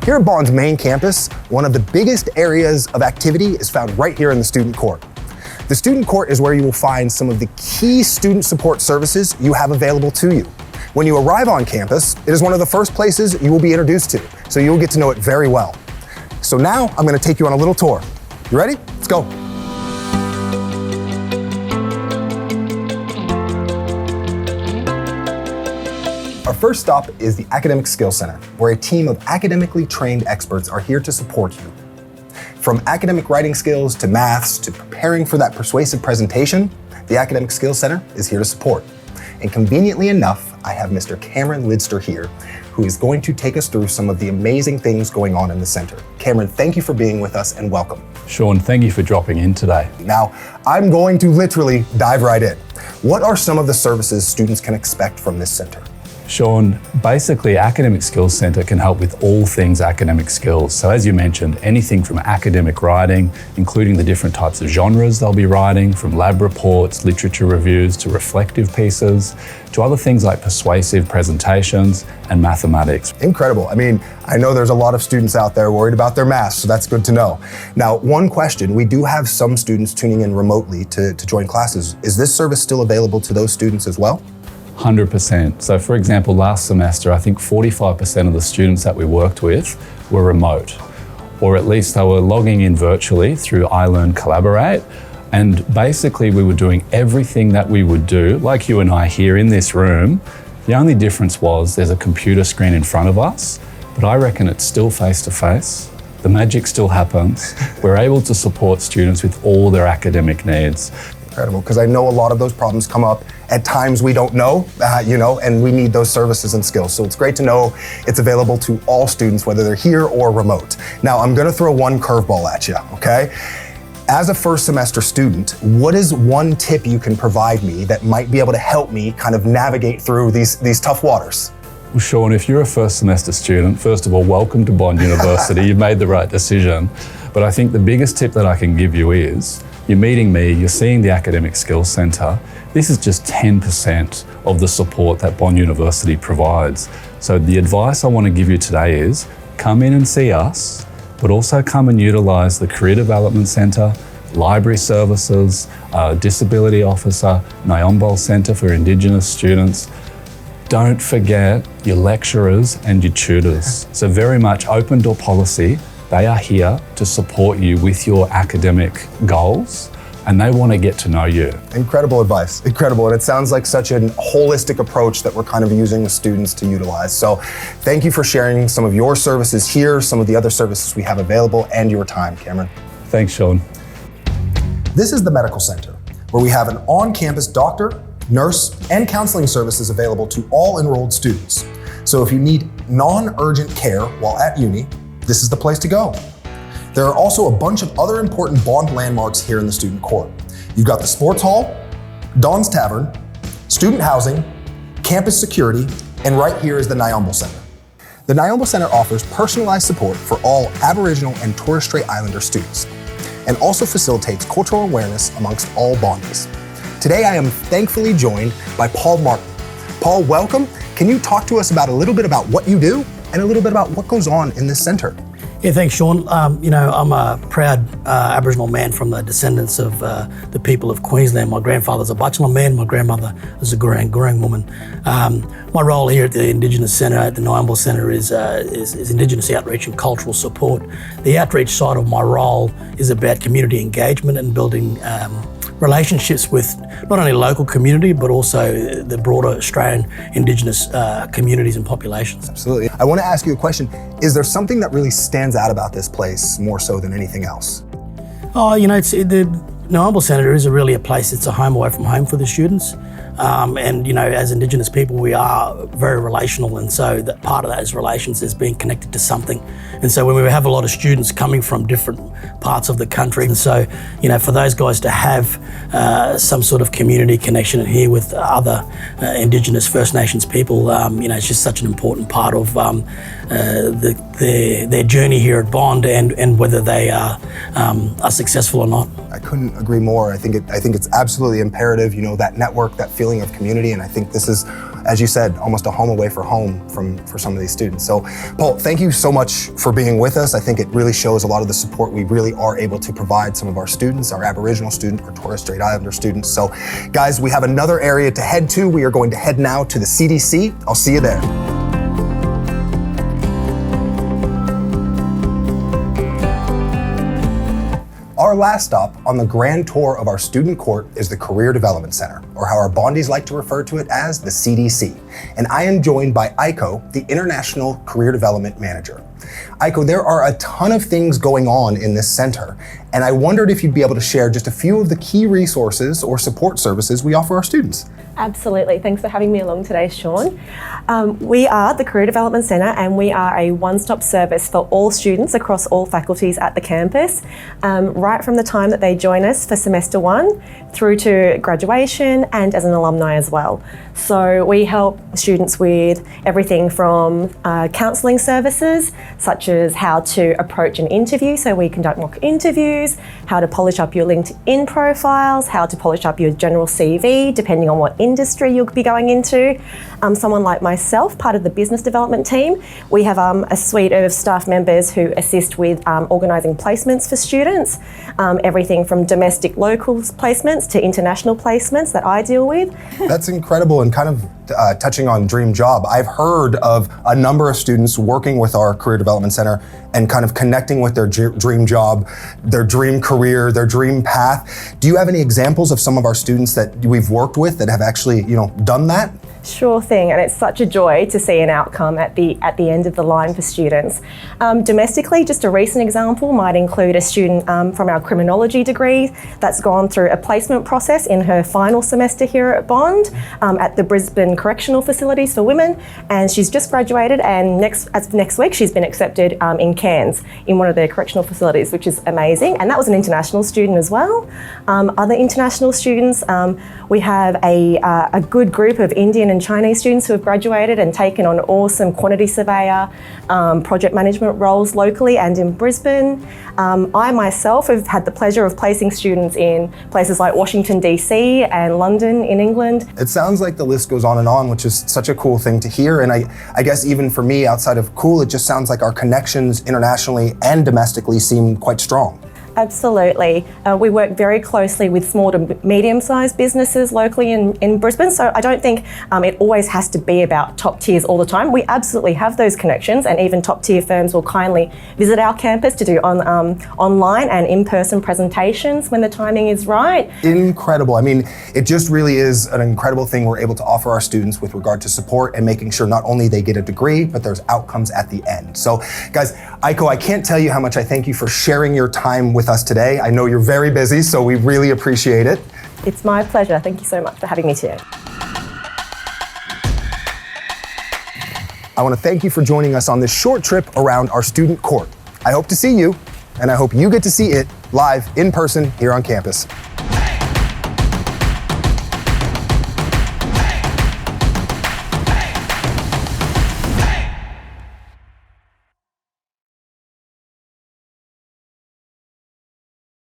Here at Bond's main campus, one of the biggest areas of activity is found right here in the student court. The student court is where you will find some of the key student support services you have available to you. When you arrive on campus, it is one of the first places you will be introduced to, so you'll get to know it very well. So now I'm going to take you on a little tour. You ready? Let's go. Our first stop is the Academic Skills Center, where a team of academically trained experts are here to support you. From academic writing skills to maths to preparing for that persuasive presentation, the Academic Skills Center is here to support. And conveniently enough, I have Mr. Cameron Lidster here, who is going to take us through some of the amazing things going on in the center. Cameron, thank you for being with us and welcome. Sean, thank you for dropping in today. Now, I'm going to literally dive right in. What are some of the services students can expect from this center? Sean, basically Academic Skills Center can help with all things academic skills. So as you mentioned, anything from academic writing, including the different types of genres they'll be writing, from lab reports, literature reviews, to reflective pieces, to other things like persuasive presentations and mathematics. Incredible. I mean, I know there's a lot of students out there worried about their math, so that's good to know. Now, one question, we do have some students tuning in remotely to join classes. Is this service still available to those students as well? 100%. So for example, last semester, I think 45% of the students that we worked with were remote, or at least they were logging in virtually through iLearn Collaborate. And basically we were doing everything that we would do, like you and I here in this room. The only difference was there's a computer screen in front of us, but I reckon it's still face-to-face. The magic still happens. We're able to support students with all their academic needs. Incredible, because I know a lot of those problems come up at times we don't know, and we need those services and skills. So it's great to know it's available to all students, whether they're here or remote. Now, I'm gonna throw one curveball at you, okay? As a first semester student, what is one tip you can provide me that might be able to help me kind of navigate through these tough waters? Well, Sean, if you're a first semester student, first of all, welcome to Bond University. You've made the right decision. But I think the biggest tip that I can give you is, you're meeting me, you're seeing the Academic Skills Center. This is just 10% of the support that Bond University provides. So the advice I want to give you today is, come in and see us, but also come and utilize the Career Development Center, Library Services, Disability Officer, Nyambol Center for Indigenous students. Don't forget your lecturers and your tutors. So very much open door policy. They are here to support you with your academic goals, and they want to get to know you. Incredible advice, incredible. And it sounds like such a holistic approach that we're kind of using with students to utilize. So thank you for sharing some of your services here, some of the other services we have available, and your time, Cameron. Thanks, Sean. This is the Medical Center, where we have an on-campus doctor, nurse, and counseling services available to all enrolled students. So if you need non-urgent care while at uni, this is the place to go. There are also a bunch of other important Bond landmarks here in the student court. You've got the sports hall, Don's Tavern, student housing, campus security, and right here is the Nyambol Center. The Nyambol Center offers personalized support for all Aboriginal and Torres Strait Islander students, and also facilitates cultural awareness amongst all Bondies. Today I am thankfully joined by Paul Martin. Paul, welcome. Can you talk to us about a little bit about what you do and a little bit about what goes on in this center? Yeah, thanks, Sean. I'm a proud Aboriginal man from the descendants of the people of Queensland. My grandfather's a Butchulla man, my grandmother is a Gurung woman. My role here at the Indigenous Centre, at the Nyambol Centre, is Indigenous outreach and cultural support. The outreach side of my role is about community engagement and building relationships with not only local community, but also the broader Australian Indigenous communities and populations. Absolutely. I want to ask you a question. Is there something that really stands out about this place more so than anything else? Oh, the Nyambol Centre is really a place, it's a home away from home for the students. As Indigenous people, we are very relational, and so that part of those relations is being connected to something. And so when we have a lot of students coming from different parts of the country, and so for those guys to have some sort of community connection here with other Indigenous First Nations people, it's just such an important part of their journey here at Bond, and whether they are successful or not. I couldn't agree more. I think it's absolutely imperative, that network, that feeling of community, and I think this is as you said, almost a home away for home for some of these students. So Paul, thank you so much for being with us. I think it really shows a lot of the support we really are able to provide some of our students, our Aboriginal students, our Torres Strait Islander students. So guys, we have another area to head to. We are going to head now to the CDC. I'll see you there. Our last stop on the grand tour of our student court is the Career Development Center, or how our Bondies like to refer to it as the CDC. And I am joined by Aiko, the International Career Development Manager. Aiko, there are a ton of things going on in this center, and I wondered if you'd be able to share just a few of the key resources or support services we offer our students. Absolutely. Thanks for having me along today, Sean. We are the Career Development Centre, and we are a one-stop service for all students across all faculties at the campus, right from the time that they join us for semester 1 through to graduation and as an alumni as well. So we help students with everything from counselling services, such as how to approach an interview, so we conduct mock interviews, how to polish up your LinkedIn profiles, how to polish up your general CV, depending on what industry you'll be going into. Someone like myself, part of the business development team, we have a suite of staff members who assist with organising placements for students, everything from domestic local placements to international placements that I deal with. That's incredible, and kind of touching on Dream Job, I've heard of a number of students working with our Career Development Center and kind of connecting with their dream job, their dream career, their dream path. Do you have any examples of some of our students that we've worked with that have actually, done that? Sure thing, and it's such a joy to see an outcome at the end of the line for students. Domestically, just a recent example might include a student from our criminology degree that's gone through a placement process in her final semester here at Bond at the Brisbane Correctional Facilities for Women, and she's just graduated, and next week she's been accepted in Cairns in one of their correctional facilities, which is amazing. And that was an international student as well. Other international students, we have a good group of Indian and Chinese students who have graduated and taken on awesome quantity surveyor, project management roles locally and in Brisbane. I myself have had the pleasure of placing students in places like Washington DC and London in England. It sounds like the list goes on, which is such a cool thing to hear. And I guess even for me, outside of cool, it just sounds like our connections internationally and domestically seem quite strong. Absolutely. We work very closely with small to medium-sized businesses locally in Brisbane, so I don't think it always has to be about top tiers all the time. We absolutely have those connections, and even top-tier firms will kindly visit our campus to do online and in-person presentations when the timing is right. Incredible. I mean, it just really is an incredible thing we're able to offer our students with regard to support and making sure not only they get a degree, but there's outcomes at the end. So guys, Aiko, I can't tell you how much I thank you for sharing your time with us today. I know you're very busy, so we really appreciate it. It's my pleasure. Thank you so much for having me today. I want to thank you for joining us on this short trip around our student court. I hope to see you, and I hope you get to see it live in person here on campus.